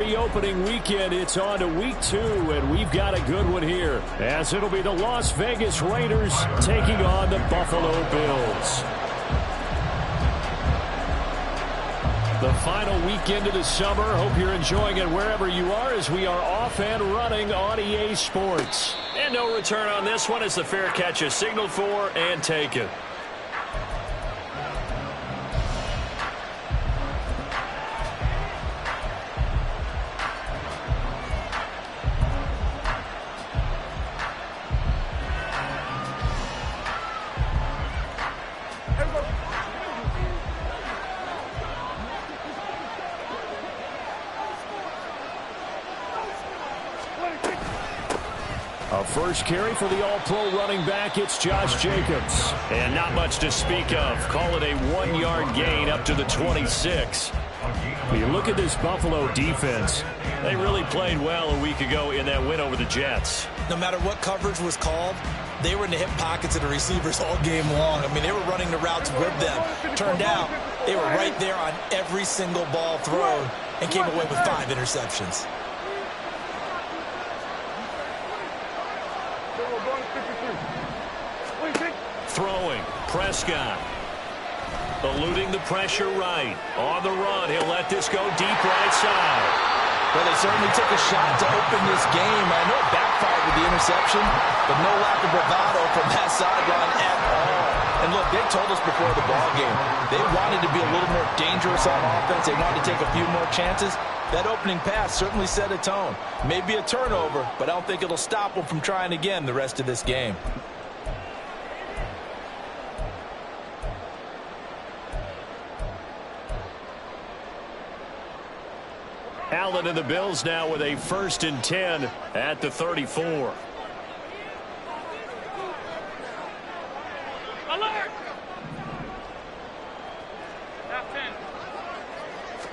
The opening weekend, it's on to week 2, and we've got a good one here, as it'll be the Las Vegas Raiders taking on the Buffalo Bills. The final weekend of the summer. Hope you're enjoying it wherever you are, as we are off and running on EA Sports. And no return on this one as the fair catch is signaled for and taken. A first carry for the all-pro running back, it's Josh Jacobs. And not much to speak of. Call it a 1-yard gain up to the 26. When you look at this Buffalo defense, they really played well a week ago in that win over the Jets. No matter what coverage was called, they were in the hip pockets of the receivers all game long. I mean, they were running the routes with them. Turned out, they were right there on every single ball thrown and came away with 5 interceptions. Throwing, Prescott. Eluding the pressure right. On the run, he'll let this go deep right side. Well, they certainly took a shot to open this game. I know it backfired with the interception, but no lack of bravado from that sideline at all. And look, they told us before the ball game, they wanted to be a little more dangerous on offense. They wanted to take a few more chances. That opening pass certainly set a tone. Maybe a turnover, but I don't think it'll stop them from trying again the rest of this game. Allen and the Bills now with a 1st and 10 at the 34. Alert!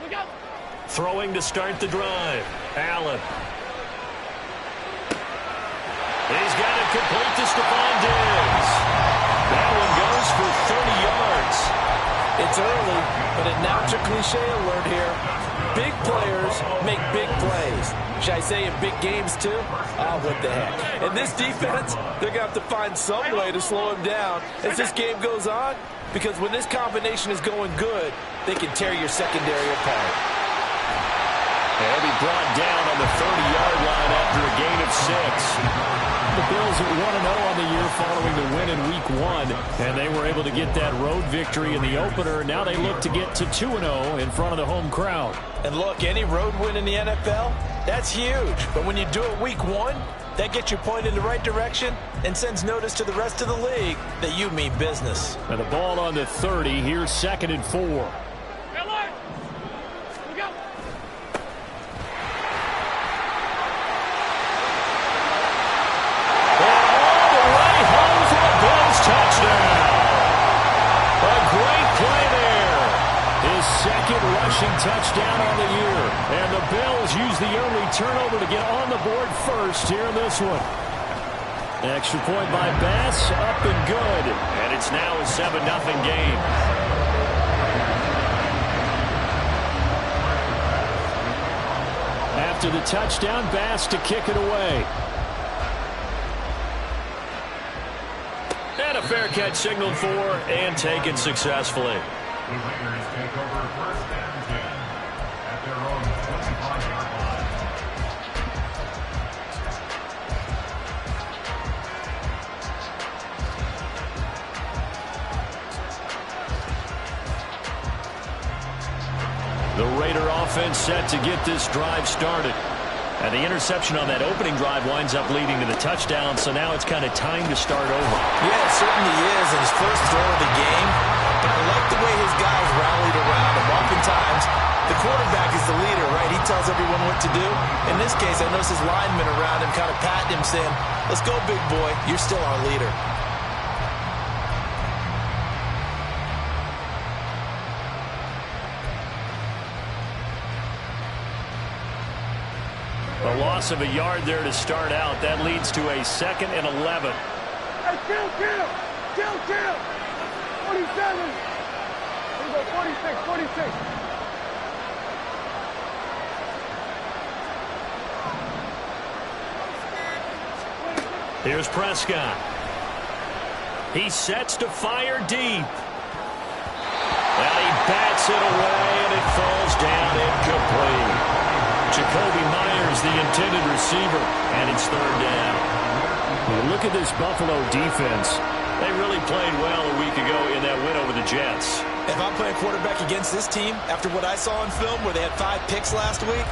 Look out! Throwing to start the drive. Allen. He's got it complete to Stephon Diggs. That one goes for 30 yards. It's early, but a natural cliche alert here. Big players make big plays. Should I say in big games too? Oh, what the heck. And this defense, they're going to have to find some way to slow him down as this game goes on, because when this combination is going good, they can tear your secondary apart. And he brought down on the 30-yard line after a gain of 6. The Bills are 1-0 on the year following the win in Week 1, and they were able to get that road victory in the opener. Now they look to get to 2-0 in front of the home crowd. And look, any road win in the NFL, that's huge. But when you do it Week 1, that gets you pointed in the right direction and sends notice to the rest of the league that you mean business. And the ball on the 30, here's 2nd and 4. Second rushing touchdown on the year. And the Bills use the only turnover to get on the board first here in this one. Extra point by Bass, up and good. And it's now a 7-0 game. After the touchdown, Bass to kick it away. And a fair catch signaled for and taken successfully. The Raiders take over 1st and 10 at their own 25-yard line. The Raider offense set to get this drive started. And the interception on that opening drive winds up leading to the touchdown, so now it's kind of time to start over. Yeah, it certainly is, and his first throw of the game. But I like the way his guys rallied around him. Oftentimes, the quarterback is the leader, right? He tells everyone what to do. In this case, I noticed his linemen around him kind of patting him, saying, "Let's go, big boy. You're still our leader." A loss of a yard there to start out. That leads to a 2nd and 11. Hey, kill! 47. Here we go, 46. Here's Prescott. He sets to fire deep. And he bats it away, and it falls down incomplete. Jacoby Myers, the intended receiver, and it's third down. Look at this Buffalo defense. They really played well a week ago in that win over the Jets. If I'm playing quarterback against this team, after what I saw in film where they had 5 picks last week,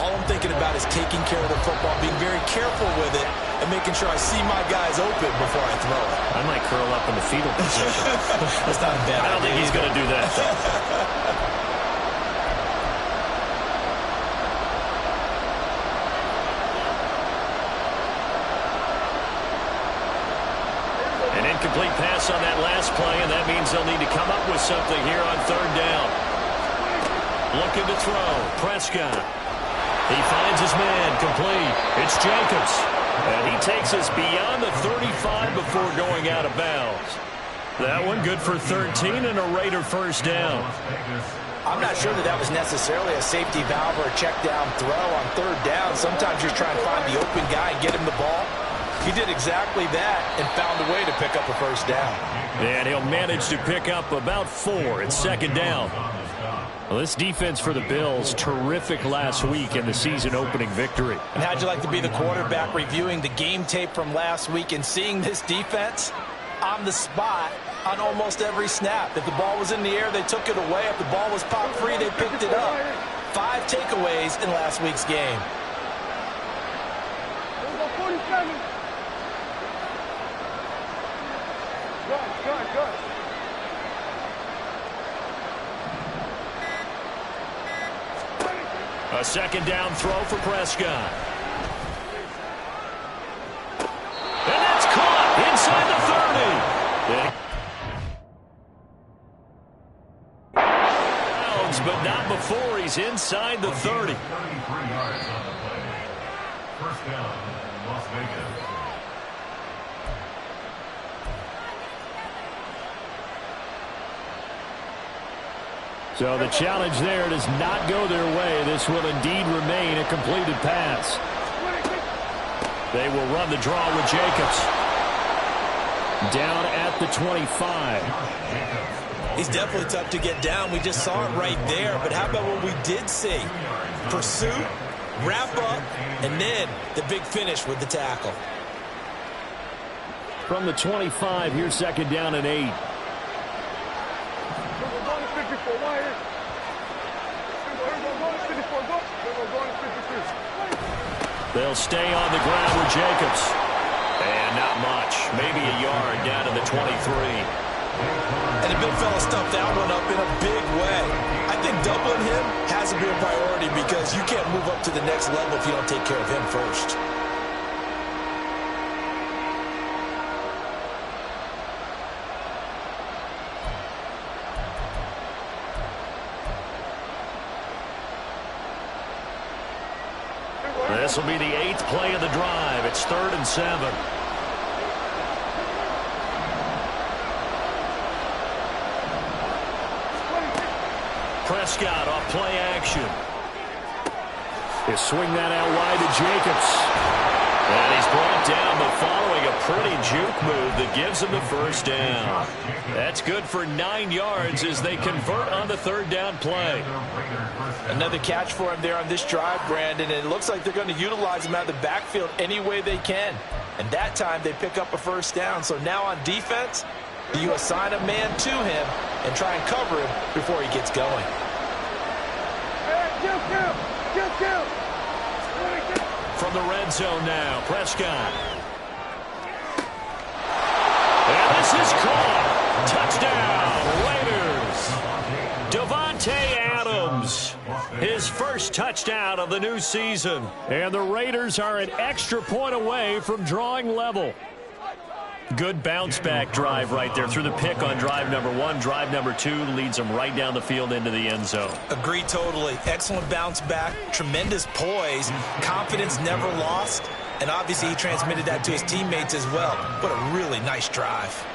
all I'm thinking about is taking care of the football, being very careful with it, and making sure I see my guys open before I throw it. I might curl up in the fetal position. That's not a bad idea. I don't think he's going to do that, though. An incomplete pass on that last play, and that means they'll need to come up with something here on third down. Looking to throw. Prescott. He finds his man, complete. It's Jacobs. And he takes us beyond the 35 before going out of bounds. That one good for 13 and a Raider first down. I'm not sure that was necessarily a safety valve or a check down throw on third down. Sometimes you're trying to find the open guy and get him the ball. He did exactly that and found a way to pick up a first down. And he'll manage to pick up about 4 at second down. Well, this defense for the Bills, terrific last week in the season-opening victory. And how'd you like to be the quarterback reviewing the game tape from last week and seeing this defense on the spot on almost every snap? If the ball was in the air, they took it away. If the ball was popped free, they picked it up. 5 takeaways in last week's game. 47. Good. A second down throw for Prescott. And that's caught inside the 30. But not before he's inside the 30. 33 yards on the play. First down, Las Vegas. So the challenge there does not go their way. This will indeed remain a completed pass. They will run the draw with Jacobs. Down at the 25. He's definitely tough to get down. We just saw it right there. But how about what we did see? Pursuit, wrap up, and then the big finish with the tackle. From the 25, here's second down and 8. They'll stay on the ground with Jacobs. And not much. Maybe a yard down to the 23. And the big fella stuffed that one up in a big way. I think doubling him has to be a priority because you can't move up to the next level if you don't take care of him first. This will be the 8th play of the drive. It's 3rd and 7. Prescott off play action. He'll swing that out wide to Jacobs. And he's brought down, but following a pretty juke move that gives him the first down. That's good for 9 yards as they convert on the 3rd down play. Another catch for him there on this drive, Brandon, and it looks like they're going to utilize him out of the backfield any way they can. And that time they pick up a first down. So now on defense, you assign a man to him and try and cover him before he gets going. Kill. From the red zone now, Prescott. And this is caught. Touchdown, Raiders. Davante Adams, his first touchdown of the new season. And the Raiders are an extra point away from drawing level. Good bounce-back drive right there through the pick on drive number 1. Drive number 2 leads them right down the field into the end zone. Agree totally. Excellent bounce back, tremendous poise, confidence never lost, and obviously he transmitted that to his teammates as well. What a really nice drive.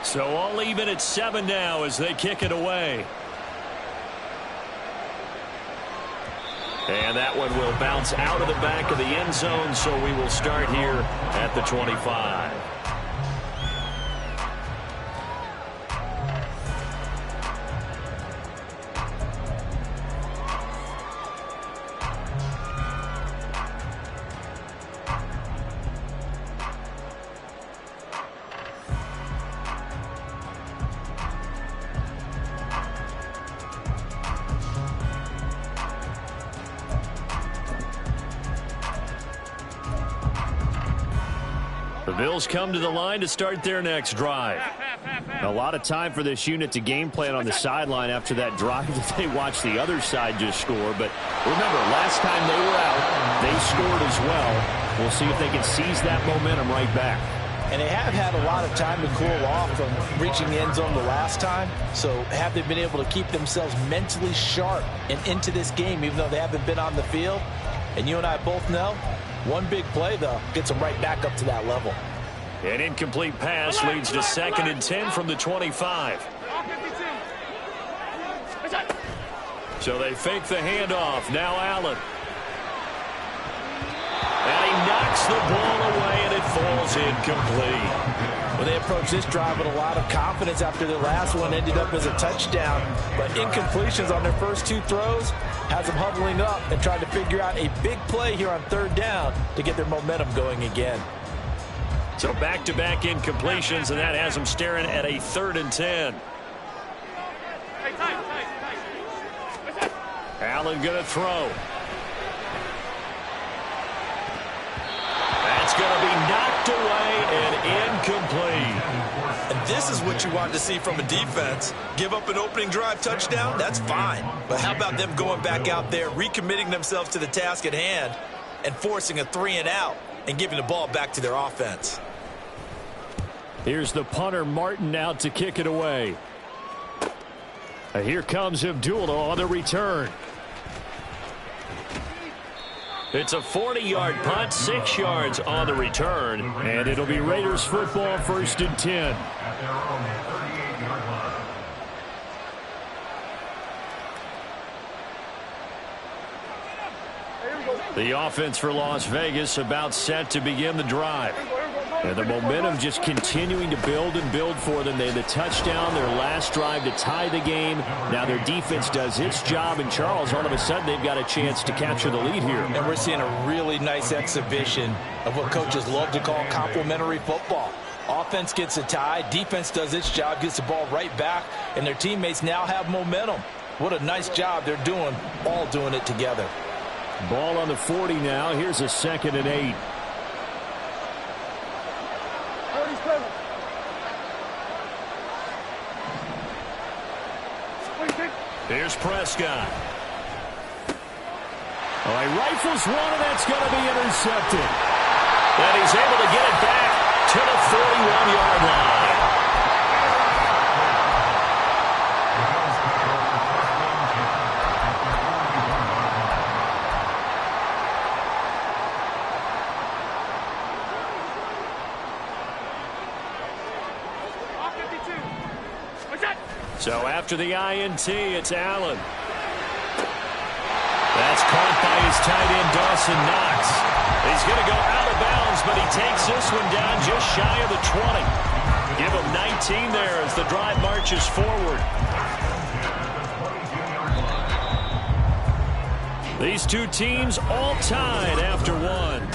So all even at 7 now as they kick it away. And that one will bounce out of the back of the end zone, so we will start here at the 25. The Bills come to the line to start their next drive. A lot of time for this unit to game plan on the sideline after that drive that they watched the other side just score. But remember, last time they were out, they scored as well. We'll see if they can seize that momentum right back. And they have had a lot of time to cool off from reaching the end zone the last time. So have they been able to keep themselves mentally sharp and into this game, even though they haven't been on the field? And you and I both know, one big play, though, gets them right back up to that level. An incomplete pass leads to 2nd and 10 from the 25. So they fake the handoff. Now Allen. And he knocks the ball away, and it falls incomplete. Well, they approach this drive with a lot of confidence after their last one ended up as a touchdown. But incompletions on their first 2 throws has them huddling up and trying to figure out a big play here on 3rd down to get their momentum going again. So back-to-back incompletions, and that has them staring at a 3rd and 10. Allen going to throw. That's going to be knocked away and incomplete. And this is what you want to see from a defense. Give up an opening drive touchdown, that's fine. But how about them going back out there, recommitting themselves to the task at hand, and forcing a 3-and-out and giving the ball back to their offense. Here's the punter, Martin, out to kick it away. And here comes Abdullah on the return. It's a 40-yard punt, 6 yards on the return, and it'll be Raiders football, 1st and 10. At their own 38-yard line. The offense for Las Vegas about set to begin the drive. And the momentum just continuing to build and build for them. They had the touchdown, their last drive to tie the game. Now their defense does its job, and Charles, all of a sudden, they've got a chance to capture the lead here. And we're seeing a really nice exhibition of what coaches love to call complementary football. Offense gets a tie, defense does its job, gets the ball right back, and their teammates now have momentum. What a nice job they're doing, all doing it together. Ball on the 40 now. Here's a 2nd and 8. Here's Prescott. Oh, he rifles one, and that's going to be intercepted. And he's able to get it back to the 41-yard line. So after the INT, it's Allen. That's caught by his tight end, Dawson Knox. He's going to go out of bounds, but he takes this one down just shy of the 20. Give him 19 there as the drive marches forward. These two teams all tied after one.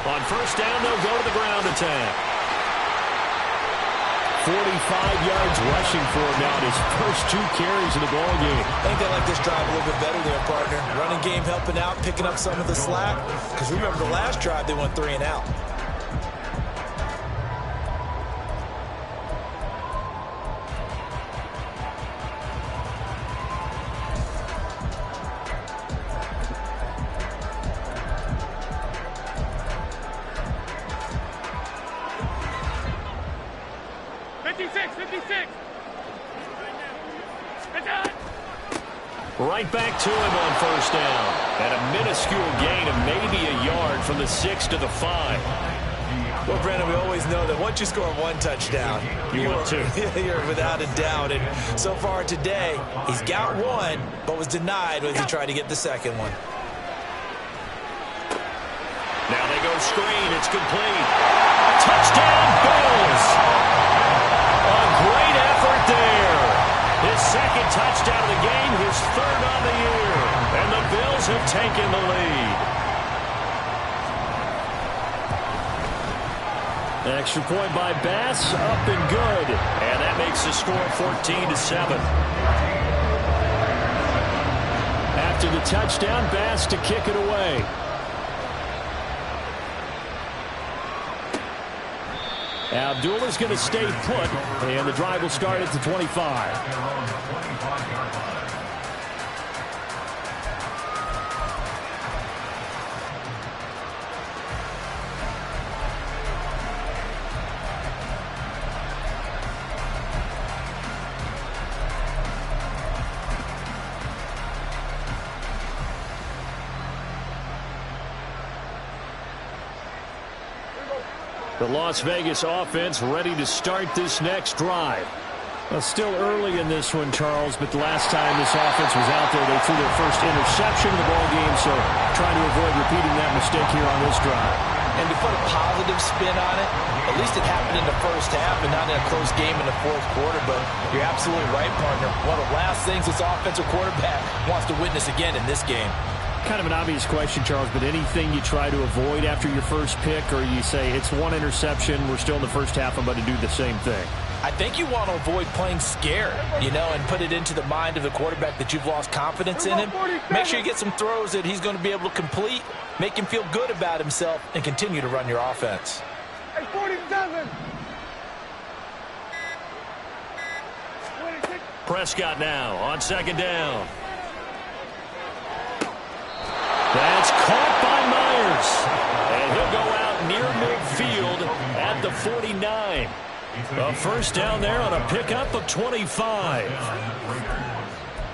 On 1st down, they'll go to the ground attack. 45 yards rushing for him now in his first 2 carries of the ball game. I think they like this drive a little bit better there, partner. Running game helping out, picking up some of the slack. Because remember, the last drive, they went 3-and-out. Right back to him on first down. And a minuscule gain of maybe a yard from the 6 to the 5. Well, Brandon, we always know that once you score one touchdown, you want two. You're without a doubt. And so far today, he's got one, but was denied as he tried to get the second one. Now they go screen. It's complete. Touchdown, Bills. A great effort there. His second touchdown of the game, his third on the year. And the Bills have taken the lead. Extra point by Bass, up and good. And that makes the score 14-7. After the touchdown, Bass to kick it away. Abdullah's going to stay put, and the drive will start at the 25. The Las Vegas offense ready to start this next drive. Well, still early in this one, Charles, but the last time this offense was out there, they threw their first interception of the ball game, so trying to avoid repeating that mistake here on this drive. And to put a positive spin on it, at least it happened in the first half and not in a close game in the fourth quarter, but you're absolutely right, partner. One of the last things this offensive quarterback wants to witness again in this game. Kind of an obvious question, Charles, but anything you try to avoid after your first pick, or you say it's one interception, we're still in the first half, I'm about to do the same thing? I think you want to avoid playing scared, and put it into the mind of the quarterback that you've lost confidence in him. Make sure you get some throws that he's going to be able to complete, make him feel good about himself, and continue to run your offense. Hey, 47. Prescott now on second down. That's caught by Myers. And he'll go out near midfield at the 49. A first down there on a pickup of 25.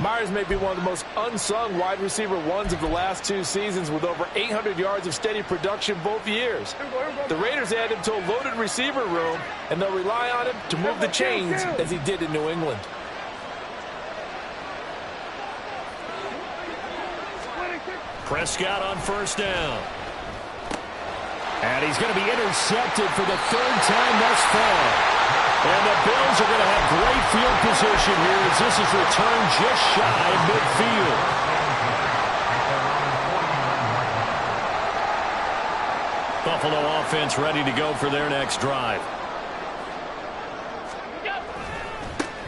Myers may be one of the most unsung wide receiver ones of the last 2 seasons with over 800 yards of steady production both years. The Raiders add him to a loaded receiver room, and they'll rely on him to move the chains as he did in New England. Prescott on first down. And he's going to be intercepted for the third time thus far. And the Bills are going to have great field position here as this is returned just shy of midfield. Buffalo offense ready to go for their next drive.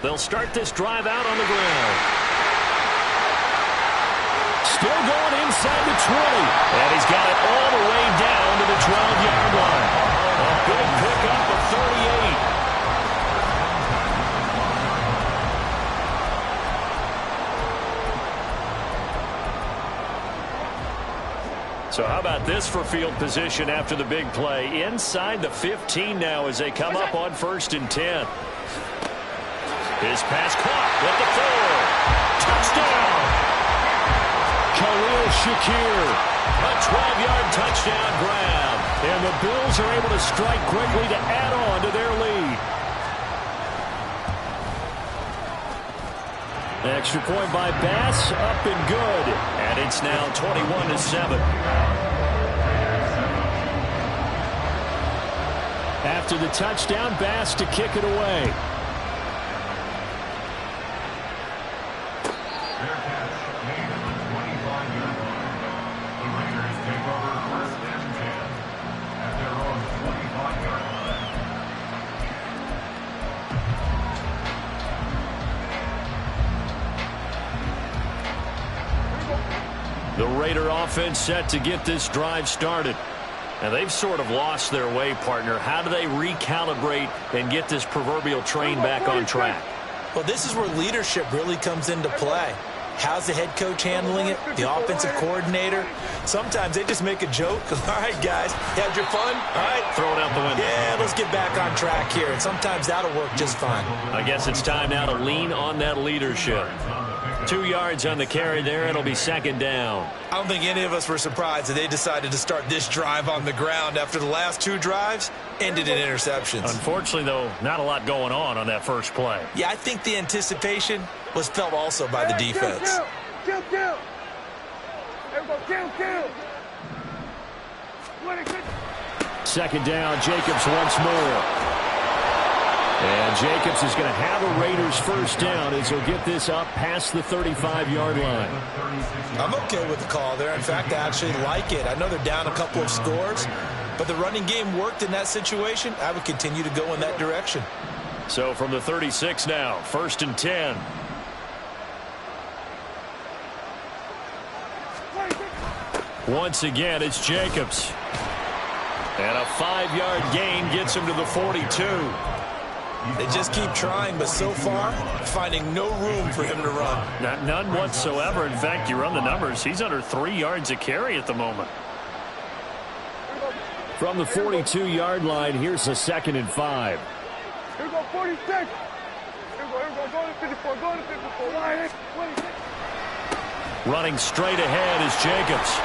They'll start this drive out on the ground. Still going inside the 20. And he's got it all the way down to the 12-yard line. A big pickup of 38. So how about this for field position after the big play? Inside the 15 now as they come up on 1st and 10. His pass caught with the 4. Touchdown! Khalil Shakir, a 12-yard touchdown grab. And the Bills are able to strike quickly to add on to their lead. Extra point by Bass, up and good. And it's now 21-7. After the touchdown, Bass to kick it away. The Raider offense set to get this drive started. And they've sort of lost their way, partner. How do they recalibrate and get this proverbial train back on track? Well, this is where leadership really comes into play. How's the head coach handling it? The offensive coordinator? Sometimes they just make a joke. All right, guys, you had your fun? All right. Throw it out the window. Yeah, let's get back on track here. And sometimes that'll work just fine. I guess it's time now to lean on that leadership. 2 yards on the carry there. It'll be second down. I don't think any of us were surprised that they decided to start this drive on the ground after the last 2 drives ended in interceptions. Unfortunately, though, not a lot going on that first play. Yeah, I think the anticipation was felt also by the defense. Kill. Everybody, kill. Second down, Jacobs once more. And Jacobs is going to have a Raiders first down as he'll get this up past the 35-yard line. I'm okay with the call there. In fact, I actually like it. I know they're down a couple of scores, but the running game worked in that situation. I would continue to go in that direction. So from the 36 now, 1st and 10. Once again, it's Jacobs. And a 5-yard gain gets him to the 42. They just keep trying, but so far, finding no room for him to run. None whatsoever. In fact, you run the numbers. He's under 3 yards a carry at the moment. From the 42-yard line, here's a 2nd and 5. Here we go, 46. Here we go, go to 54, go to 54. Line, 26. Running straight ahead is Jacobs.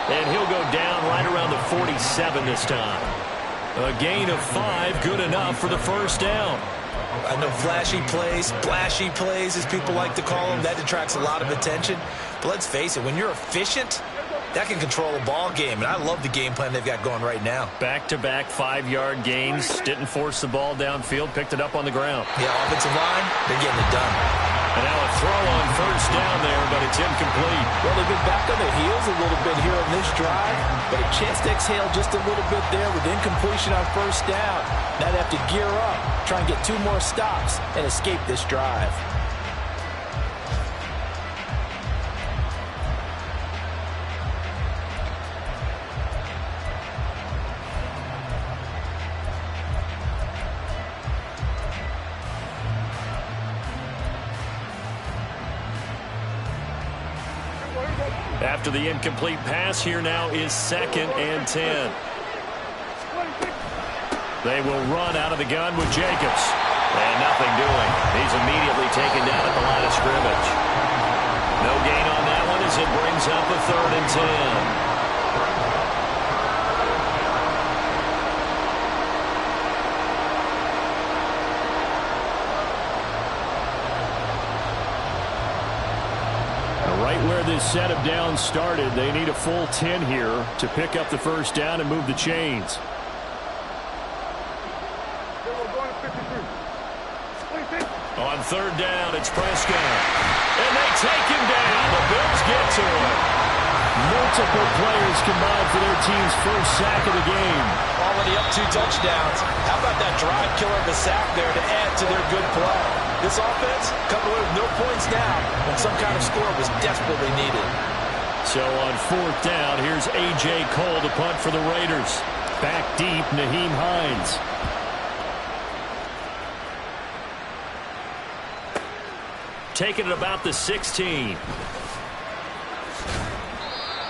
And he'll go down right around the 47 this time. A gain of 5, good enough for the first down. I know flashy plays, splashy plays, as people like to call them, that detracts a lot of attention. But let's face it, when you're efficient, that can control a ball game. And I love the game plan they've got going right now. Back-to-back 5-yard gains. Didn't force the ball downfield. Picked it up on the ground. Yeah, offensive line, they're getting it done. And now a throw on first down there, but it's incomplete. Well, they've been back on their heels a little bit here on this drive, but a chance to exhale just a little bit there with incompletion on first down. Now they have to gear up, try and get 2 more stops, and escape this drive. After the incomplete pass, here now is 2nd and 10. They will run out of the gun with Jacobs. And nothing doing. He's immediately taken down at the line of scrimmage. No gain on that one as it brings up a 3rd and 10. Right where this set of downs started, they need a full 10 here to pick up the first down and move the chains. On 3rd down, it's Prescott. And they take him down. The Bills get to him. Multiple players combined for their team's first sack of the game. Already up 2 touchdowns. How about that drive killer of a sack there to add to their good play? This offense coming away with no points now when some kind of score was desperately needed. So on 4th down, here's A.J. Cole to punt for the Raiders. Back deep, Naheem Hines. Taking it about the 16.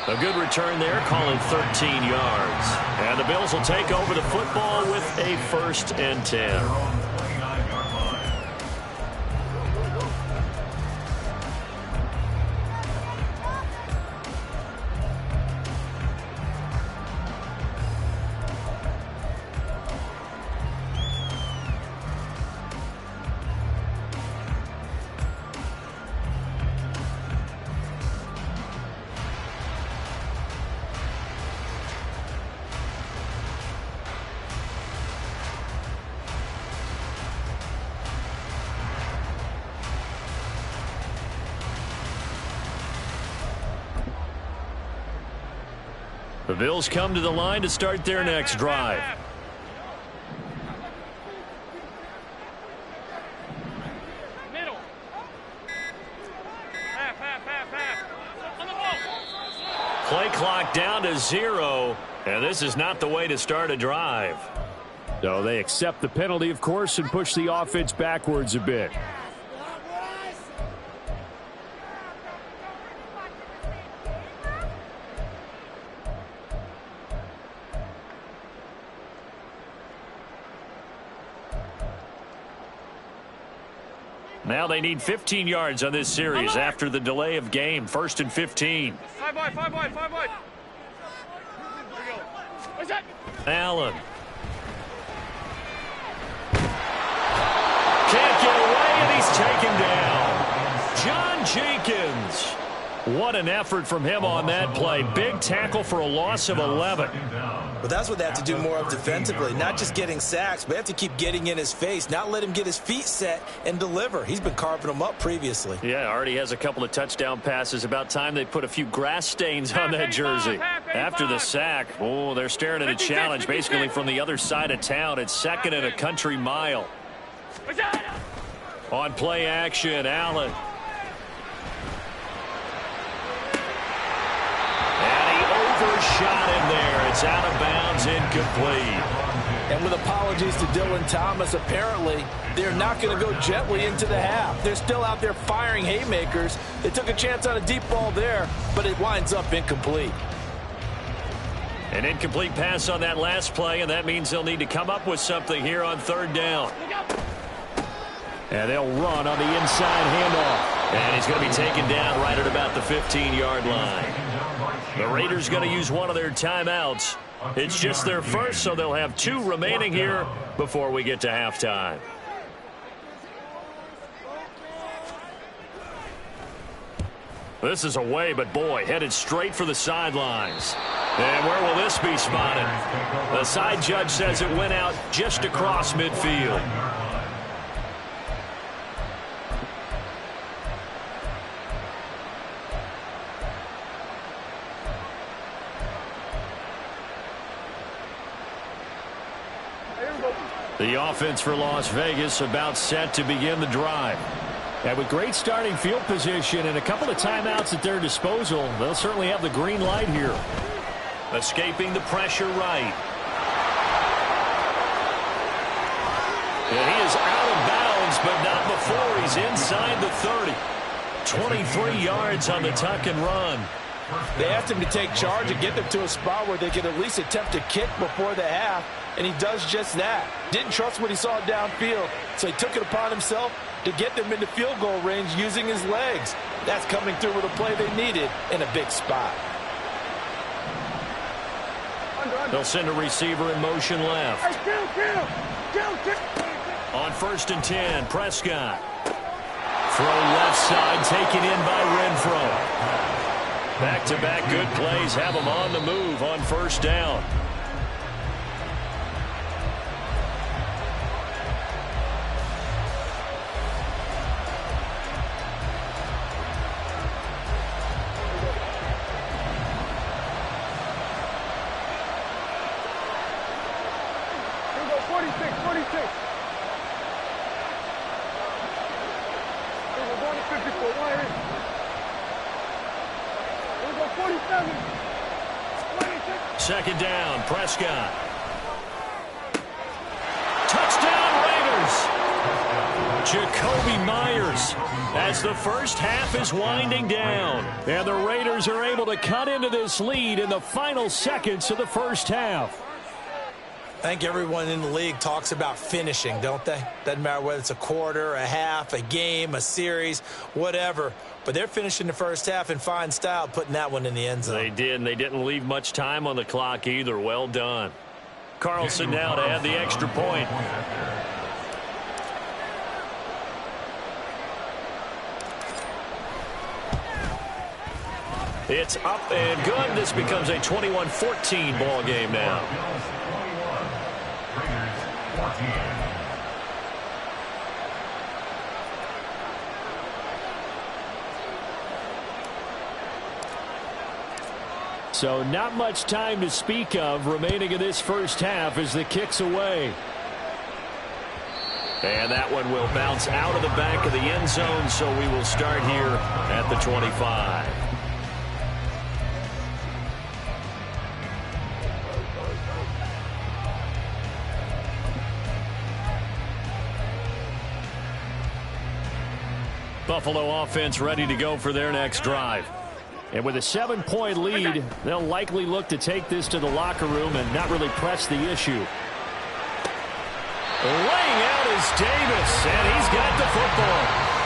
A good return there, calling 13 yards. And the Bills will take over the football with a 1st and 10. The Bills come to the line to start their next drive. Middle. Play clock down to 0, and this is not the way to start a drive. So they accept the penalty, of course, and push the offense backwards a bit. Now they need 15 yards on this series after the delay of game. 1st and 15. 5 wide, 5 wide, 5 wide. What's that? Allen. Can't get away, and he's taken down. John Jenkins. What an effort from him on that play. Big tackle for a loss of 11. Well, that's what they have to do more of defensively. Not just getting sacks, but they have to keep getting in his face. Not let him get his feet set and deliver. He's been carving them up previously. Yeah, already has a couple of touchdown passes. About time they put a few grass stains on that jersey. After the sack, oh, they're staring at a challenge basically from the other side of town. It's 2nd and a country mile. On play action, Allen. Overshot him there. It's out of bounds, incomplete. And with apologies to Dylan Thomas, apparently they're not going to go gently into the half. They're still out there firing haymakers. They took a chance on a deep ball there, but it winds up incomplete. An incomplete pass on that last play, and that means they'll need to come up with something here on 3rd down. And they'll run on the inside handoff. And he's going to be taken down right at about the 15-yard line. The Raiders going to use one of their timeouts. It's just their first, so they'll have 2 remaining here before we get to halftime. This is away, but boy, headed straight for the sidelines. And where will this be spotted? The side judge says it went out just across midfield. The offense for Las Vegas about set to begin the drive. And with great starting field position and a couple of timeouts at their disposal, they'll certainly have the green light here. Escaping the pressure right. And he is out of bounds, but not before he's inside the 30. 23 yards on the tuck and run. They asked him to take charge and get them to a spot where they could at least attempt to kick before the half, and he does just that. Didn't trust what he saw downfield, so he took it upon himself to get them into field goal range using his legs. That's coming through with a play they needed in a big spot. They'll send a receiver in motion left. On 1st and 10, Prescott. Throw left side, taken in by Renfro. Back-to-back good plays have them on the move on 1st down. Here we go, 46, 46. Here we go, going to 54, right here. 47. 26. 2nd down, Prescott. Touchdown Raiders! Jacoby Myers as the first half is winding down. And the Raiders are able to cut into this lead in the final seconds of the first half. I think everyone in the league talks about finishing, don't they? Doesn't matter whether it's a quarter, a half, a game, a series, whatever. But they're finishing the first half in fine style, putting that one in the end zone. They did, and they didn't leave much time on the clock either. Well done. Carlson now to add the extra point. It's up and good. This becomes a 21-14 ball game now. So not much time to speak of remaining in this first half as the kick's away. And that one will bounce out of the back of the end zone, so we will start here at the 25. Buffalo offense ready to go for their next drive. And with a 7-point lead, they'll likely look to take this to the locker room and not really press the issue. Laying out is Davis, and he's got the football.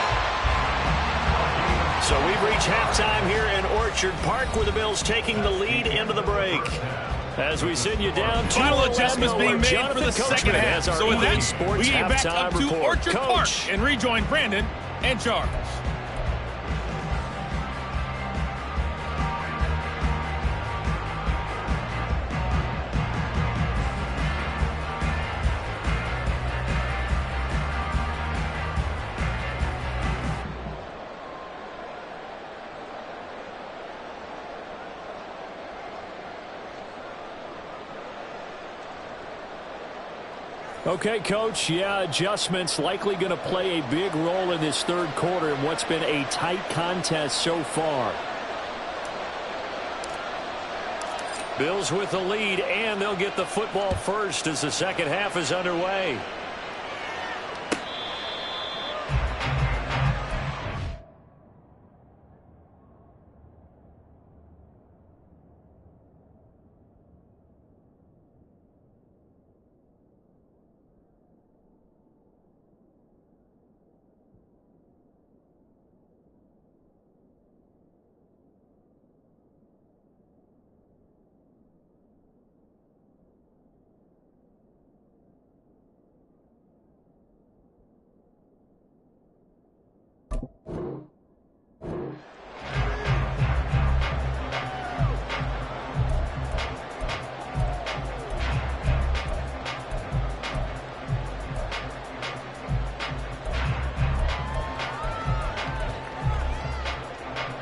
So we've reached halftime here in Orchard Park, where the Bills taking the lead into the break. As we send you down to final Orlando, adjustments being made for the second half. So with that, we get back up to report. Orchard Park and rejoin Brandon and Charles. Okay, Coach, yeah, adjustments likely going to play a big role in this third quarter in what's been a tight contest so far. Bills with the lead, and they'll get the football first as the second half is underway.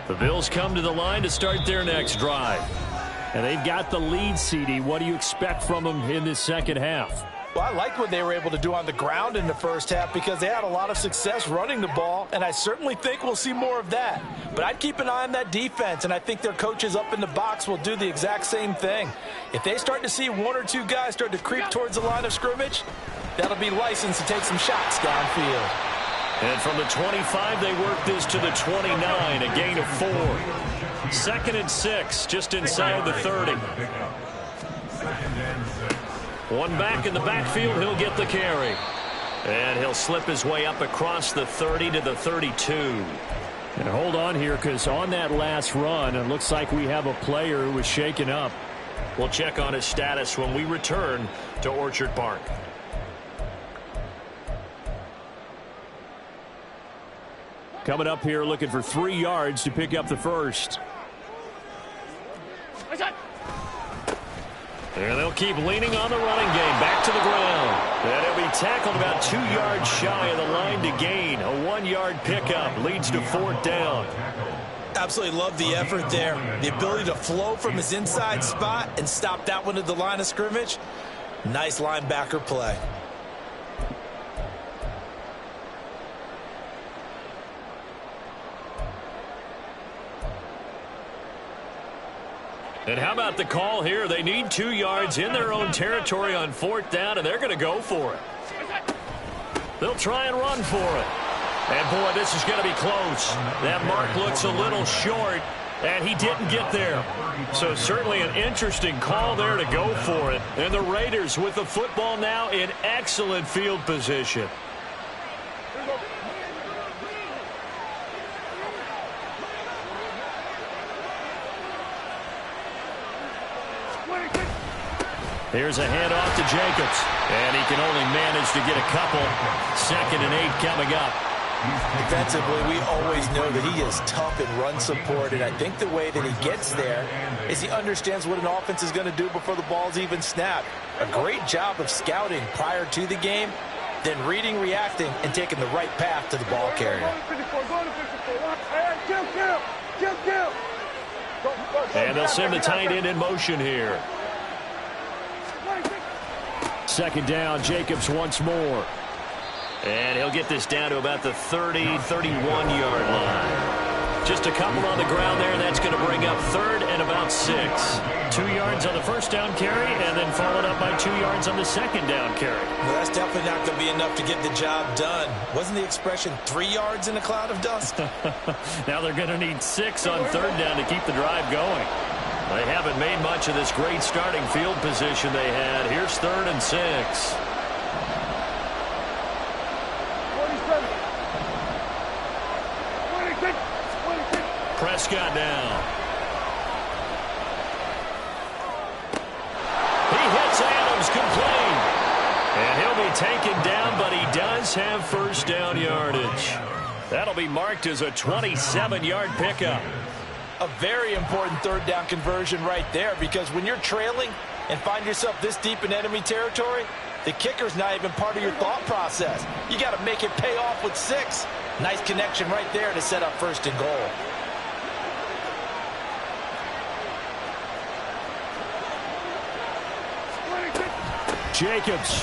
The Bills come to the line to start their next drive. And they've got the lead, CD. What do you expect from them in this second half? Well, I like what they were able to do on the ground in the first half because they had a lot of success running the ball, and I certainly think we'll see more of that. But I'd keep an eye on that defense, and I think their coaches up in the box will do the exact same thing. If they start to see one or two guys start to creep towards the line of scrimmage, that'll be licensed to take some shots downfield. And from the 25, they work this to the 29, a gain of 4. 2nd and 6, just inside the 30. One back in the backfield, he'll get the carry. And he'll slip his way up across the 30 to the 32. And hold on here, because on that last run, it looks like we have a player who was shaken up. We'll check on his status when we return to Orchard Park. Coming up here looking for 3 yards to pick up the first. And they'll keep leaning on the running game. Back to the ground. And he'll be tackled about 2 yards shy of the line to gain. A 1-yard pickup leads to 4th down. Absolutely love the effort there. The ability to flow from his inside spot and stop that one at the line of scrimmage. Nice linebacker play. And how about the call here? They need 2 yards in their own territory on 4th down, and they're going to go for it. They'll try and run for it. And, boy, this is going to be close. That mark looks a little short, and he didn't get there. So certainly an interesting call there to go for it. And the Raiders with the football now in excellent field position. Here's a handoff to Jacobs. And he can only manage to get a couple. 2nd and 8 coming up. Defensively, we always know that he is tough in run support, and I think the way that he gets there is he understands what an offense is going to do before the ball's even snapped. A great job of scouting prior to the game, then reading, reacting, and taking the right path to the ball carrier. And they'll send the tight end in motion here. 2nd down, Jacobs once more. And he'll get this down to about the 30, 31-yard line. Just a couple on the ground there, and that's going to bring up 3rd and about 6. 2 yards on the 1st down carry, and then followed up by 2 yards on the 2nd down carry. Well, that's definitely not going to be enough to get the job done. Wasn't the expression 3 yards in a cloud of dust? Now they're going to need 6 on 3rd down to keep the drive going. They haven't made much of this great starting field position they had. Here's 3rd and 6. Prescott now. He hits Adams complete. And he'll be taken down, but he does have first down yardage. That'll be marked as a 27-yard pickup. A very important third down conversion right there, because when you're trailing and find yourself this deep in enemy territory, the kicker's not even part of your thought process. You got to make it pay off with 6. Nice connection right there to set up first and goal. Jacobs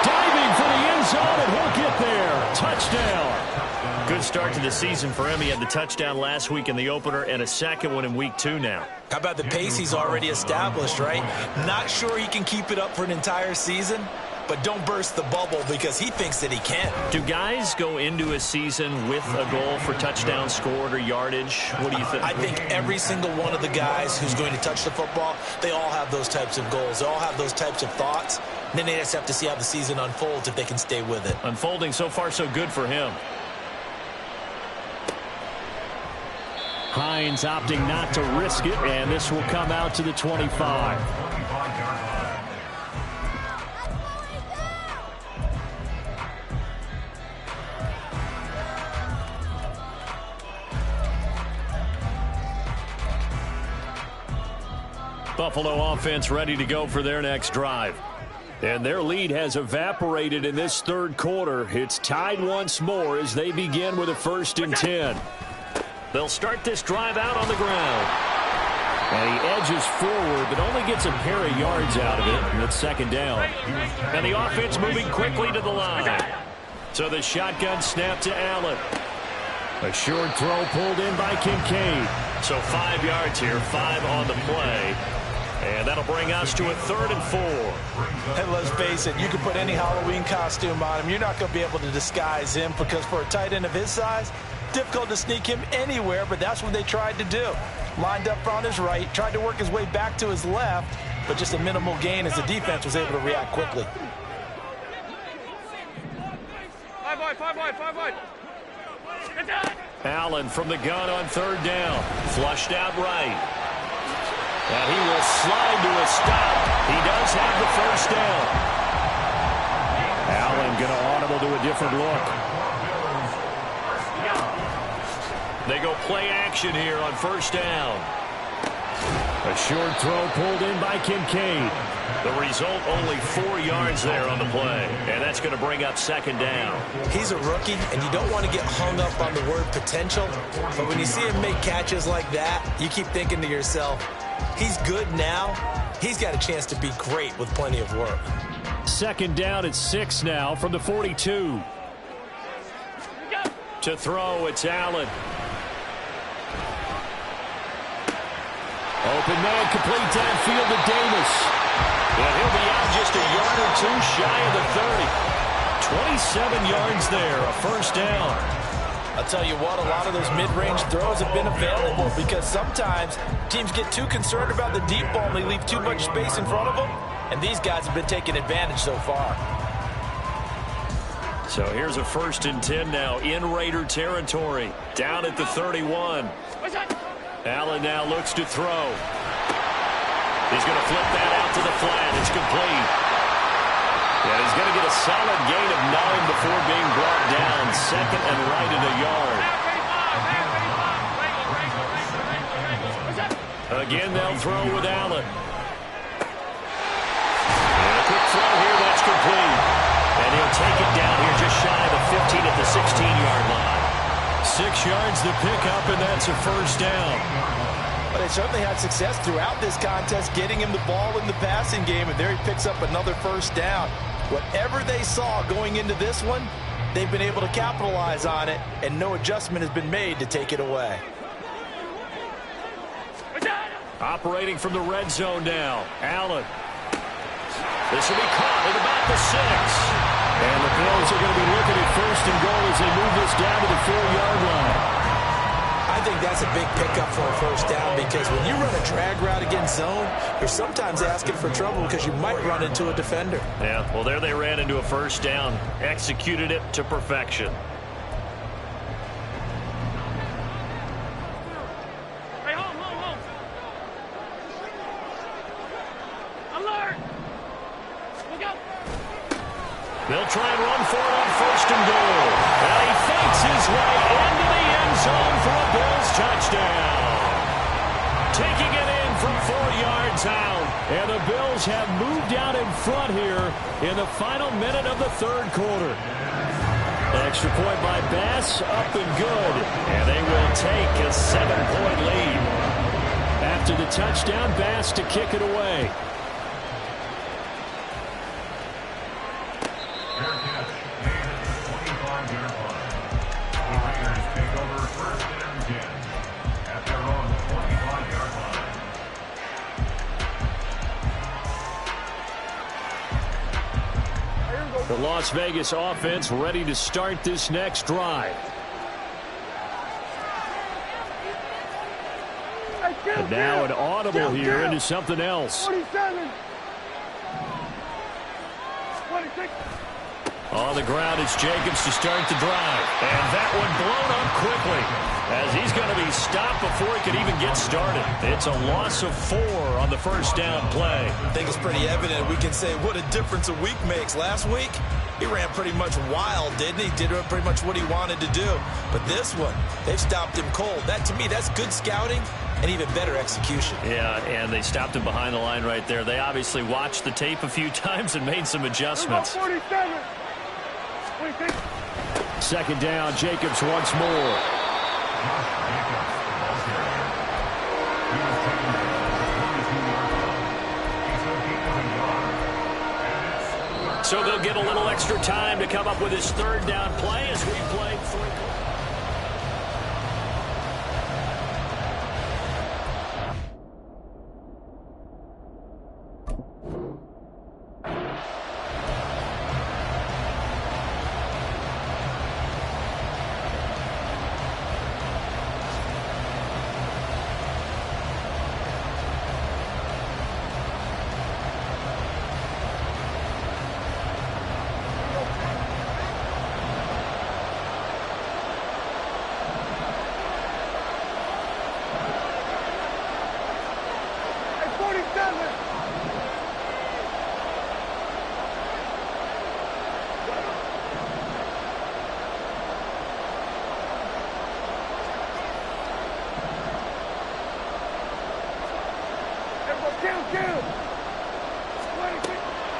diving for the end zone, and he'll get there. Touchdown. Good start to the season for him. He had the touchdown last week in the opener and a second one in week 2 now. How about the pace he's already established, right? Not sure he can keep it up for an entire season, but don't burst the bubble because he thinks that he can. Do guys go into a season with a goal for touchdown scored or yardage? What do you think? I think every single one of the guys who's going to touch the football, they all have those types of goals. They all have those types of thoughts. And then they just have to see how the season unfolds if they can stay with it. Unfolding so far so good for him. Hines opting not to risk it, and this will come out to the 25. Buffalo offense ready to go for their next drive. And their lead has evaporated in this third quarter. It's tied once more as they begin with a 1st and 10. They'll start this drive out on the ground. And he edges forward, but only gets a pair of yards out of it. And it's 2nd down. And the offense moving quickly to the line. So the shotgun snap to Allen. A short throw pulled in by Kincaid. So 5 yards here, 5 on the play. And that'll bring us to a 3rd and 4. And let's face it, you can put any Halloween costume on him. You're not going to be able to disguise him because for a tight end of his size, difficult to sneak him anywhere, but that's what they tried to do. Lined up on his right, tried to work his way back to his left, but just a minimal gain as the defense was able to react quickly. 5 wide. Allen from the gun on 3rd down. Flushed out right. And he will slide to a stop. He does have the 1st down. Allen going to audible to a different look. They go play action here on 1st down. A short throw pulled in by Kincaid. The result, only 4 yards there on the play. And that's going to bring up 2nd down. He's a rookie, and you don't want to get hung up on the word potential. But when you see him make catches like that, you keep thinking to yourself, he's good now. He's got a chance to be great with plenty of work. 2nd down at 6 now from the 42. To throw, it's Allen. Open man, complete downfield to Davis. And he'll be out just a yard or 2 shy of the 30. 27 yards there, a 1st down. I'll tell you what, a lot of those mid-range throws have been available because sometimes teams get too concerned about the deep ball and they leave too much space in front of them, and these guys have been taking advantage so far. So here's a 1st and 10 now in Raider territory, down at the 31. Allen now looks to throw. He's going to flip that out to the flat. It's complete. And he's going to get a solid gain of 9 before being brought down. 2nd and right in a yard. Again, they'll throw with Allen. And a quick throw here, that's complete. And he'll take it down here just shy of the 15 at the 16-yard line. 6 yards to pick up, and that's a 1st down. But they certainly had success throughout this contest, getting him the ball in the passing game, and there he picks up another 1st down. Whatever they saw going into this one, they've been able to capitalize on it, and no adjustment has been made to take it away. Operating from the red zone now, Allen. This will be caught at about the 6. And the Bills are going to be looking at 1st and goal as they move this down to the 4-yard line. I think that's a big pickup for a 1st down because when you run a drag route against zone, you're sometimes asking for trouble because you might run into a defender. Yeah, well, there they ran into a 1st down. Executed it to perfection. They'll try and run for it on first and goal. And he fakes his way into the end zone for a Bills touchdown. Taking it in from 4 yards out. And the Bills have moved out in front here in the final minute of the third quarter. Extra point by Bass, up and good. And they will take a 7-point lead. After the touchdown, Bass to kick it away. Fair catch made at the 25-yard line. The Raiders take over first and 10 at their own 25-yard line. The Las Vegas offense ready to start this next drive. And now an audible here into something else. 47. 26. On the ground, it's Jacobs to start the drive. And that one blown up quickly as he's going to be stopped before he could even get started. It's a loss of 4 on the first down play. I think it's pretty evident. We can say what a difference a week makes. Last week, he ran pretty much wild, didn't he? Did pretty much what he wanted to do. But this one, they've stopped him cold. That, to me, that's good scouting and even better execution. Yeah, and they stopped him behind the line right there. They obviously watched the tape a few times and made some adjustments. 47. 26. Second down, Jacobs once more. So they'll get a little extra time to come up with his third down play as we play 3 quarters.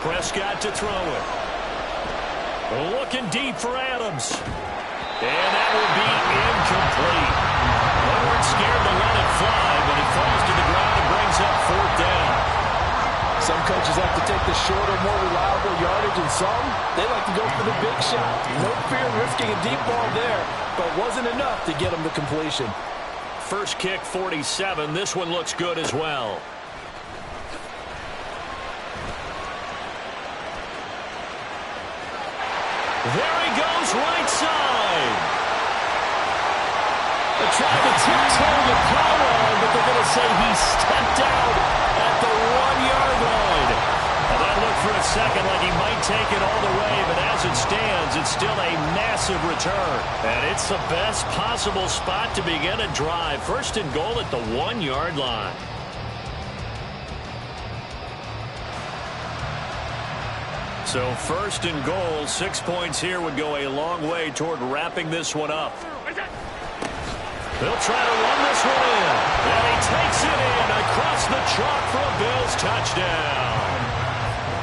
Prescott to throw it. Looking deep for Adams. And that will be incomplete. They weren't scared to let it fly, but it falls to the ground and brings up 4th down. Some coaches like to take the shorter, more reliable yardage, and some, they like to go for the big shot. No fear risking a deep ball there, but wasn't enough to get them to completion. First kick, 47. This one looks good as well. There he goes, right side. They tried to tiptoe the pylon, but they're going to say he stepped out at the 1-yard line. And that looked for a second like he might take it all the way, but as it stands, it's still a massive return. And it's the best possible spot to begin a drive. First and goal at the 1-yard line. So first and goal, 6 points here would go a long way toward wrapping this one up. They'll try to run this one in. And he takes it in across the chalk for a Bills touchdown.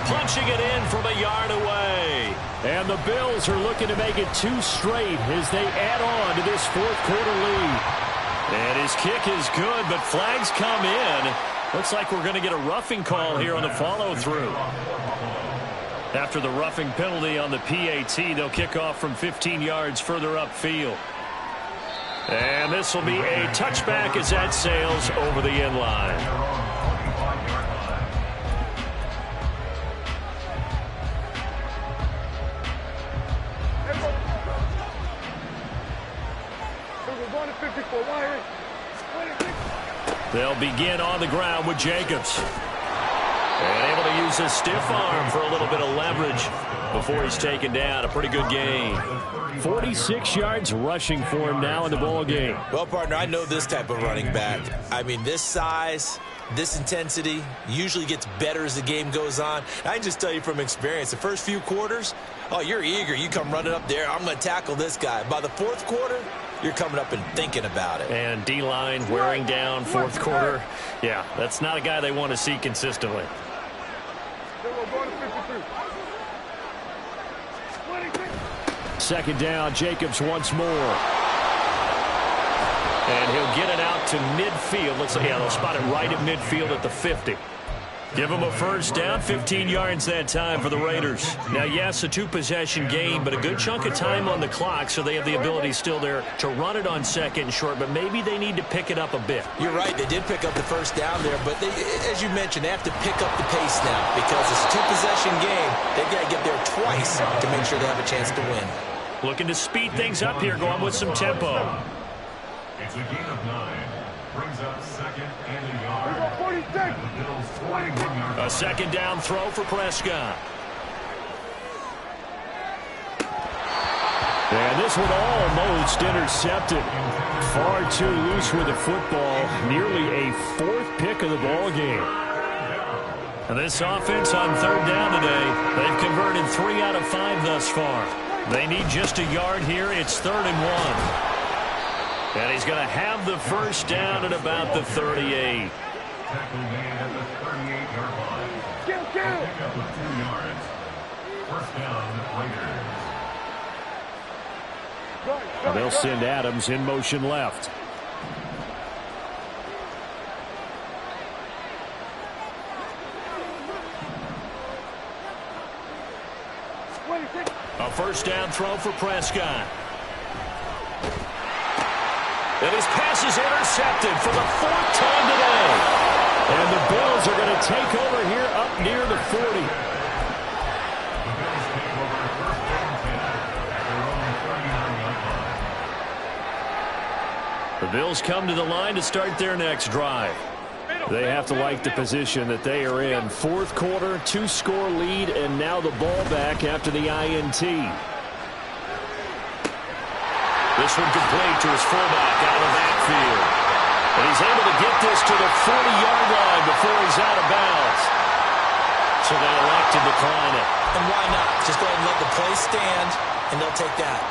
Punching it in from a yard away. And the Bills are looking to make it 2 straight as they add on to this 4th quarter lead. And his kick is good, but flags come in. Looks like we're going to get a roughing call here on the follow-through. After the roughing penalty on the PAT, they'll kick off from 15 yards further upfield. And this will be a touchback as that sails over the end line. They'll begin on the ground with Jacobs. And able to use his stiff arm for a little bit of leverage before he's taken down. A pretty good game. 46 yards rushing for him now in the ball game. Well, partner, I know this type of running back. I mean, this size, This intensity usually gets better as the game goes on. I can just tell you from experience, the first few quarters, oh, you're eager. You come running up there, I'm going to tackle this guy. By the fourth quarter, you're coming up and thinking about it. And D-line wearing down fourth quarter. Yeah, that's not a guy they want to see consistently. Second down, Jacobs once more. And he'll get it out to midfield. Looks like, yeah, they'll spot it right at midfield at the 50. Give him a first down, 15 yards that time for the Raiders. Now, yes, a two-possession game, but a good chunk of time on the clock, so they have the ability still there to run it on second and short, but maybe they need to pick it up a bit. You're right, they did pick up the first down there, but they, as you mentioned, they have to pick up the pace now because it's a two-possession game. They've got to get there twice to make sure they have a chance to win. Looking to speed things up here, going with some tempo. It's a gain of 9. Brings up second and a yard. At the Bills' 21-yard. A second down throw for Prescott. And this one almost intercepted. Far too loose with the football. Nearly a fourth pick of the ball game. And this offense on third down today, they've converted 3 out of 5 thus far. They need just a yard here. It's 3rd and 1. And he's going to have the first down at about the 38. Tackle made at the 38-yard line. Pick up of 2 yards. First down, Raiders. They'll send Adams in motion left. A first down throw for Prescott. And his pass is intercepted for the 4th time today. And the Bills are going to take over here up near the 40. The Bills take over first and 10 at their own 39-yard line. The Bills come to the line to start their next drive. They have to like the position that they are in. 4th quarter, 2-score lead, and now the ball back after the INT. This one complete to his fullback out of the backfield. And he's able to get this to the 40-yard line before he's out of bounds. So they elect to decline it. And why not? Just go ahead and let the play stand, and they'll take that.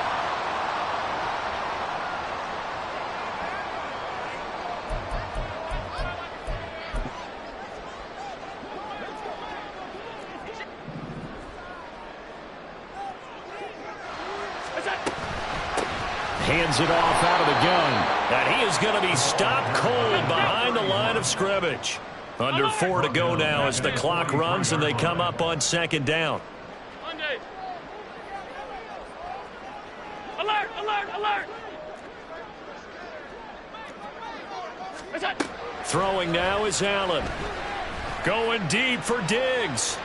Hands it off out of the gun. And he is going to be stopped cold behind the line of scrimmage. Under 4 to go now as the clock runs and they come up on second down. Alert, alert, alert. Throwing now is Allen. Going deep for Diggs.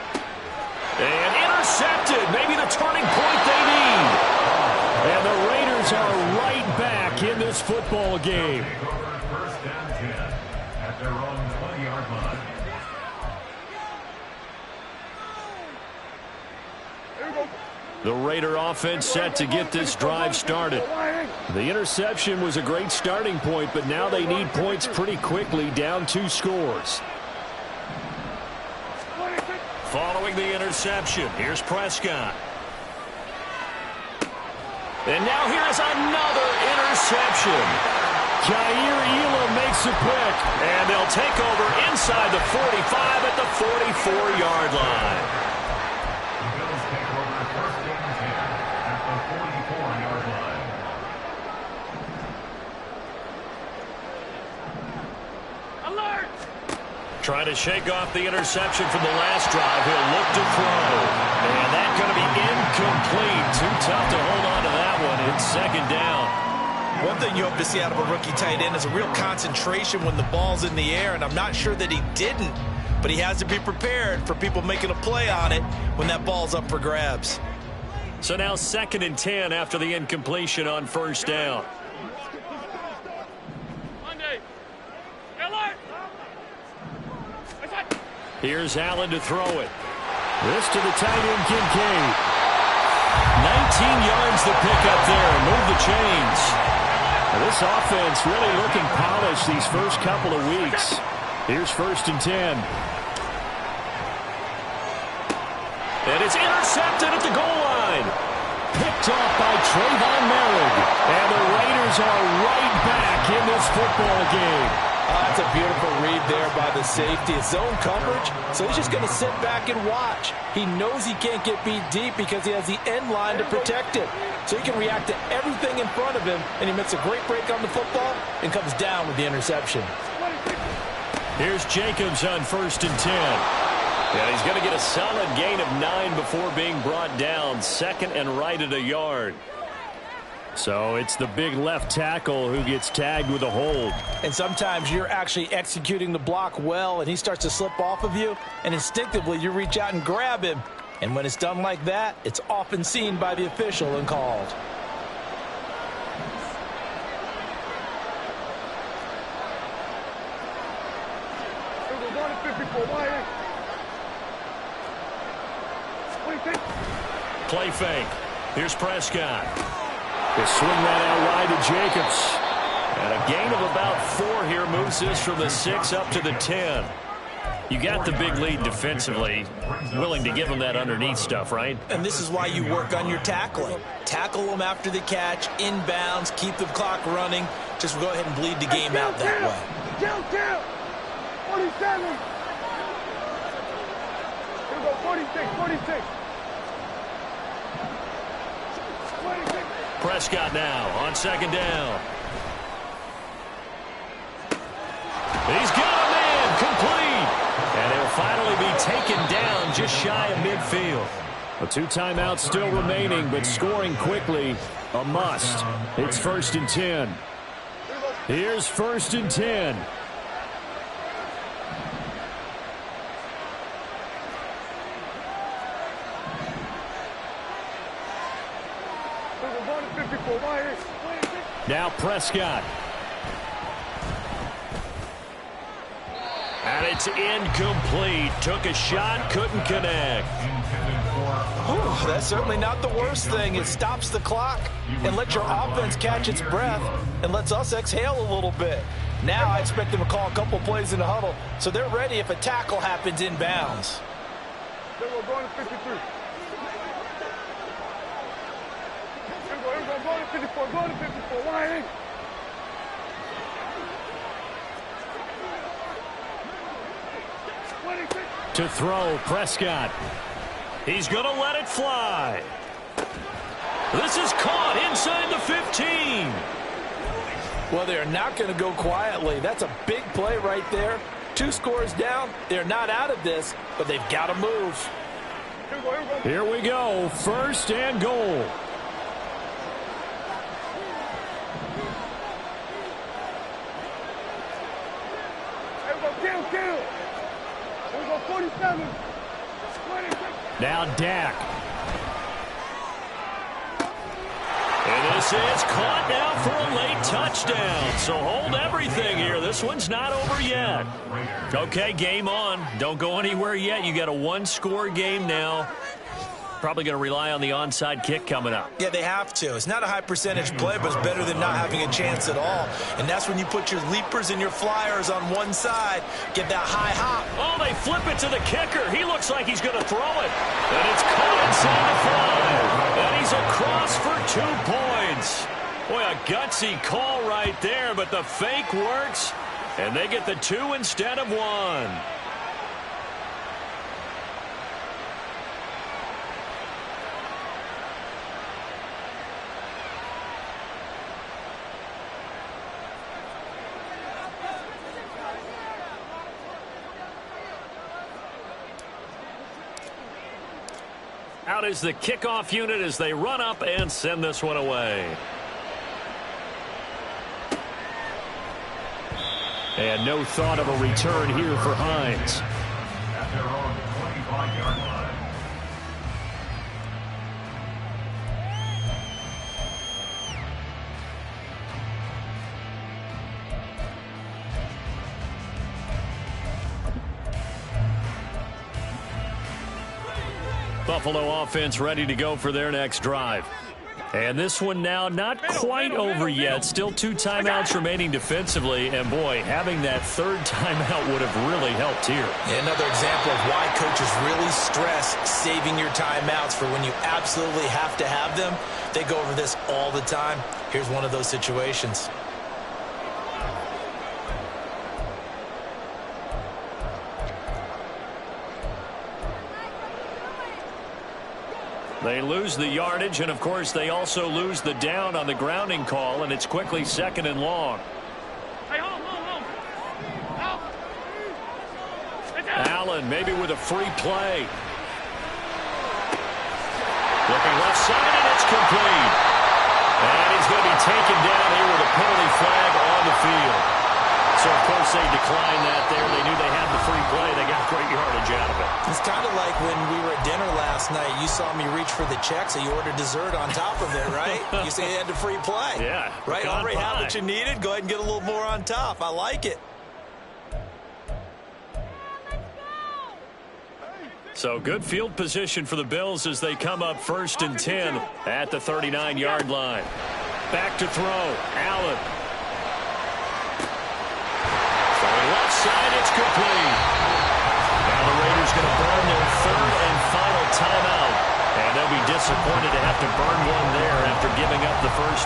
And intercepted. Maybe the turning point they need. And the Raiders are right back in this football game. Take over first and 10 at their own 20-yard line. The Raider offense set to get this drive started. The interception was a great starting point, but now they need points pretty quickly, down 2 scores. Following the interception, here's Prescott. And now here's another interception. Jair Elam makes a pick, and they'll take over inside the 45 at the 44-yard line. The Bills take over first and 10 at the 44-yard line. Alert! Trying to shake off the interception from the last drive. He'll look to throw. And that's going to be incomplete. Too tough to hold on to that one. It's second down. One thing you hope to see out of a rookie tight end is a real concentration when the ball's in the air, and I'm not sure that he didn't, but he has to be prepared for people making a play on it when that ball's up for grabs. So now 2nd and 10 after the incompletion on first down. Here's Allen to throw it. This to the tight end, Kincaid. 19 yards to pick up there and move the chains. Now this offense really looking polished these first couple of weeks. Here's 1st and 10. And it's intercepted at the goal line. Picked off by Trayvon Merrick. And the Raiders are right back in this football game. That's a beautiful read there by the safety. It's zone coverage, so he's just going to sit back and watch. He knows he can't get beat deep because he has the end line to protect it. So he can react to everything in front of him, and he makes a great break on the football and comes down with the interception. Here's Jacobs on 1st and 10. And he's going to get a solid gain of 9 before being brought down. 2nd and right at a yard. So it's the big left tackle who gets tagged with a hold. And sometimes you're actually executing the block well, and he starts to slip off of you, and instinctively you reach out and grab him. And when it's done like that, it's often seen by the official and called. Play fake. Here's Prescott. They swing that out wide to Jacobs. And a gain of about 4 here moves this from the 6 up to the 10. You got the big lead defensively. Willing to give them that underneath stuff, right? And this is why you work on your tackling. Tackle them after the catch, inbounds, keep the clock running. Just go ahead and bleed the game out that way. Kill. 47. Here we go, 46. Prescott now on 2nd down. He's got a man complete. And he'll finally be taken down just shy of midfield. 2 timeouts still remaining, but scoring quickly, a must. It's 1st and 10. Here's 1st and 10. Now Prescott. And it's incomplete. Took a shot, couldn't connect. Ooh, that's certainly not the worst thing. It stops the clock and lets your offense catch its breath and lets us exhale a little bit. Now I expect them to call a couple plays in the huddle so they're ready if a tackle happens inbounds. Then we're going to 53. Go to 54, go to 54, wide. To throw, Prescott. He's going to let it fly. This is caught inside the 15. Well, they're not going to go quietly. That's a big play right there. 2 scores down. They're not out of this, but they've got to move. Here we go. 1st and goal. Kill. Here we go, 47. Now Dak. And this is caught now for a late touchdown. So hold everything here. This one's not over yet. Okay, game on. Don't go anywhere yet. You got a 1-score game now. Probably going to rely on the onside kick coming up. Yeah, they have to. It's not a high percentage play, but it's better than not having a chance at all. And that's when you put your leapers and your flyers on one side, get that high hop. Oh, they flip it to the kicker. He looks like he's going to throw it. And it's caught inside the 5. And he's across for 2 points. Boy, a gutsy call right there, but the fake works. And they get the 2 instead of 1. Out is the kickoff unit as they run up and send this one away. And no thought of a return here for Hines. At their own 25-yard line. Buffalo offense ready to go for their next drive. And this one now not quite over yet. Still 2 timeouts remaining defensively. And, boy, having that 3rd timeout would have really helped here. Another example of why coaches really stress saving your timeouts for when you absolutely have to have them. They go over this all the time. Here's one of those situations. They lose the yardage, and, of course, they also lose the down on the grounding call, and it's quickly 2nd and long. Hey, home. Allen maybe with a free play. Looking left side, and it's complete. And he's going to be taken down here with a penalty flag on the field. So, of course, they declined that there. They knew they had the free play. They got great yardage out of it. It's kind of like when we were at dinner last night. You saw me reach for the check, so you ordered dessert on top of it, right? You say you had the free play. Yeah. Right? Already had what you needed. Go ahead and get a little more on top. I like it. So good field position for the Bills as they come up 1st and 10 at the 39-yard line. Back to throw. Allen. Left side, it's complete. Now the Raiders going to burn their 3rd and final timeout. And they'll be disappointed to have to burn one there after giving up the 1st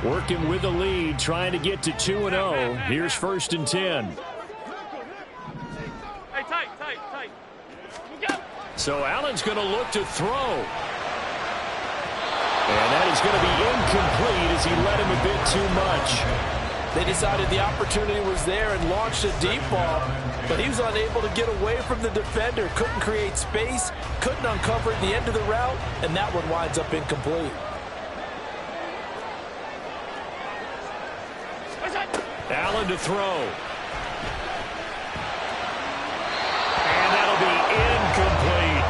down. Working with the lead, trying to get to 2-0. Here's 1st and 10. Hey, tight. So Allen's going to look to throw. And that is going to be incomplete as he led him a bit too much. They decided the opportunity was there and launched a deep ball, but he was unable to get away from the defender, couldn't create space, couldn't uncover the end of the route, and that one winds up incomplete. Allen to throw. And that'll be incomplete.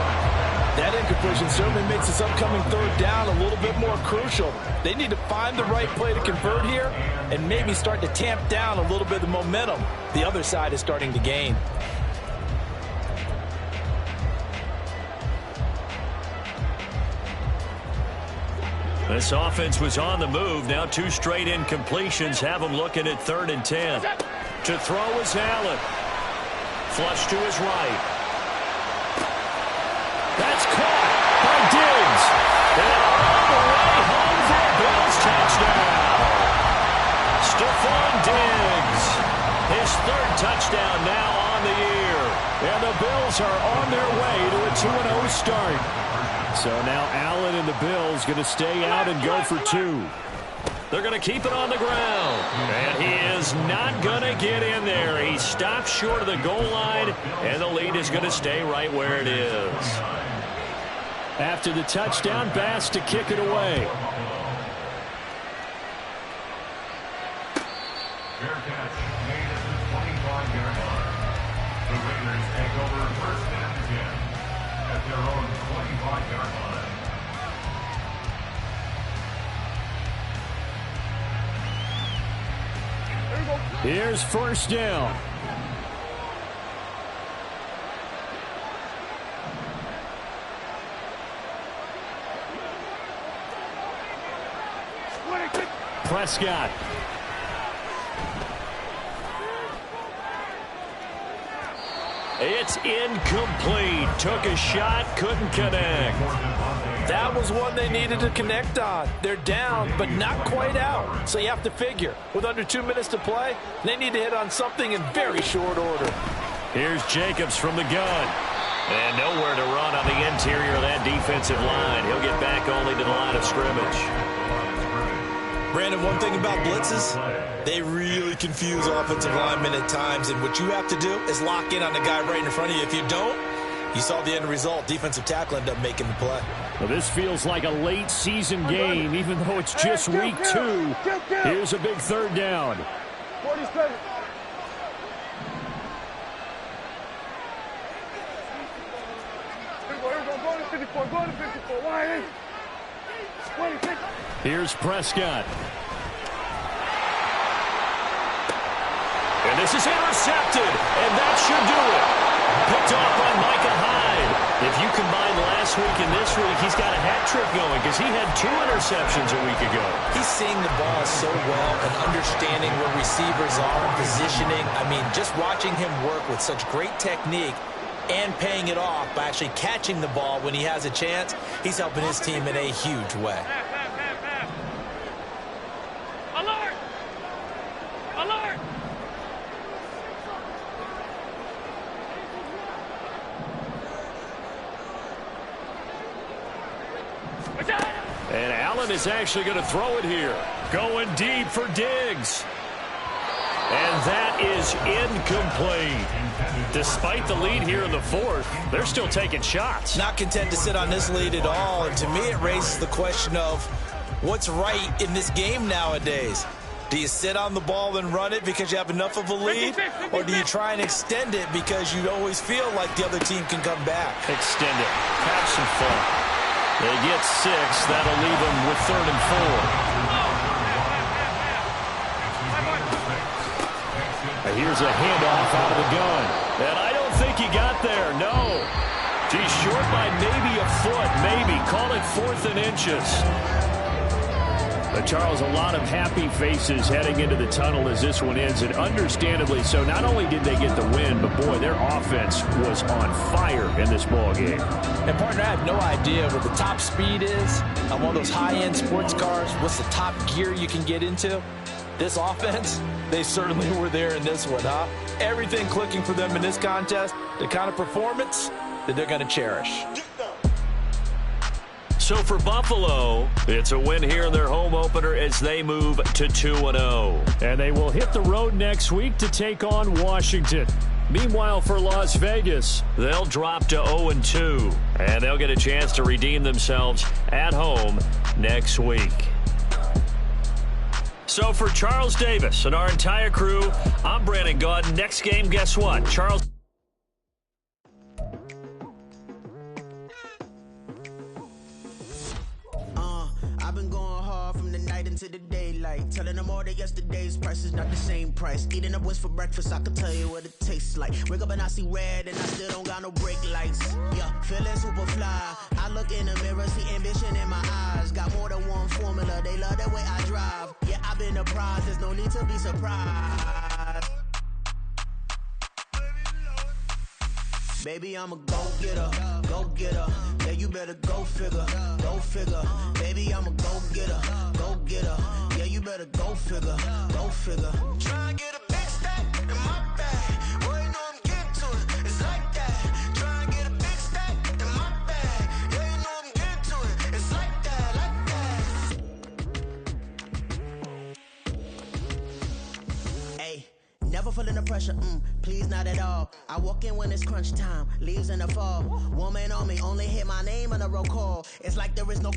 That incompletion certainly makes this upcoming 3rd down a little bit more crucial. They need to find the right play to convert here and maybe start to tamp down a little bit of the momentum the other side is starting to gain. This offense was on the move. Now 2 straight incompletions have them looking at 3rd and 10. To throw is Allen. Flush to his right. That's caught by Diggs. And all the way home for a Bills touchdown. Stephon Diggs. His 3rd touchdown now on the year. And the Bills are on their way to a 2-0 start. So now Allen and the Bills going to stay out and go for 2. They're going to keep it on the ground. And he is not going to get in there. He stops short of the goal line, and the lead is going to stay right where it is. After the touchdown, Bass to kick it away. Fair catch made at the 25-yard line. The Raiders take over 1st and 10 at their own 25-yard line. Here's 1st down. Prescott. It's incomplete. Took a shot, couldn't connect. That was one they needed to connect on. They're down, but not quite out. So you have to figure, with under 2 minutes to play, they need to hit on something in very short order. Here's Jacobs from the gun. And nowhere to run on the interior of that defensive line. He'll get back only to the line of scrimmage. Brandon, one thing about blitzes, they really confuse offensive linemen at times, and what you have to do is lock in on the guy right in front of you. If you don't, you saw the end result. Defensive tackle ended up making the play. Well, this feels like a late season game, even though it's just week 2. Here's a big 3rd down. 47. Here we go. Go to 54. Go to 54. Why? 26. Here's Prescott. This is intercepted, and that should do it. Picked off by Micah Hyde. If you combine last week and this week, he's got a hat trick going because he had 2 interceptions a week ago. He's seeing the ball so well and understanding where receivers are, positioning. I mean, just watching him work with such great technique and paying it off by actually catching the ball when he has a chance, he's helping his team in a huge way. Alert! Alert! And Allen is actually going to throw it here. Going deep for Diggs. And that is incomplete. Despite the lead here in the 4th, they're still taking shots. Not content to sit on this lead at all. And to me, it raises the question of what's right in this game nowadays. Do you sit on the ball and run it because you have enough of a lead? Or do you try and extend it because you always feel like the other team can come back? Extend it. Have some fun. They get 6. That'll leave them with 3rd and 4. Here's a handoff out of the gun. And I don't think he got there. No. He's short by maybe a foot. Maybe. Call it 4th and inches. But Charles, a lot of happy faces heading into the tunnel as this one ends, and understandably so. Not only did they get the win, but boy, their offense was on fire in this ball game. And partner, I have no idea what the top speed is on one of those high-end sports cars. What's the top gear you can get into? This offense, they certainly were there in this one, huh? Everything clicking for them in this contest, the kind of performance that they're going to cherish. So for Buffalo, it's a win here in their home opener as they move to 2-0. And they will hit the road next week to take on Washington. Meanwhile, for Las Vegas, they'll drop to 0-2. And they'll get a chance to redeem themselves at home next week. So for Charles Davis and our entire crew, I'm Brandon Gaudin. Next game, guess what? Charles... I've been going hard from the night into the daylight, telling them all that yesterday's price is not the same price. Eating up wings for breakfast, I can tell you what it tastes like. Wake up and I see red and I still don't got no brake lights. Yeah, feeling super fly. I look in the mirror, see ambition in my eyes. Got more than one formula, they love the way I drive. Yeah, I've been apprised, there's no need to be surprised. Baby, I'm a go-getter, go-getter. Yeah, you better go figure, go figure. Baby, I'm a go-getter, go-getter. Yeah, you better go figure, go figure. Try and get a big stack in my bag. Boy, you know I'm getting to it, it's like that. Try and get a big stack in my bag. Yeah, you know I'm getting to it, it's like that, like that. Hey. Never feeling the pressure, please not at all. I walk in when it's crunch time, leaves in the fall. Woman on me, only hit my name on a roll call. It's like there is no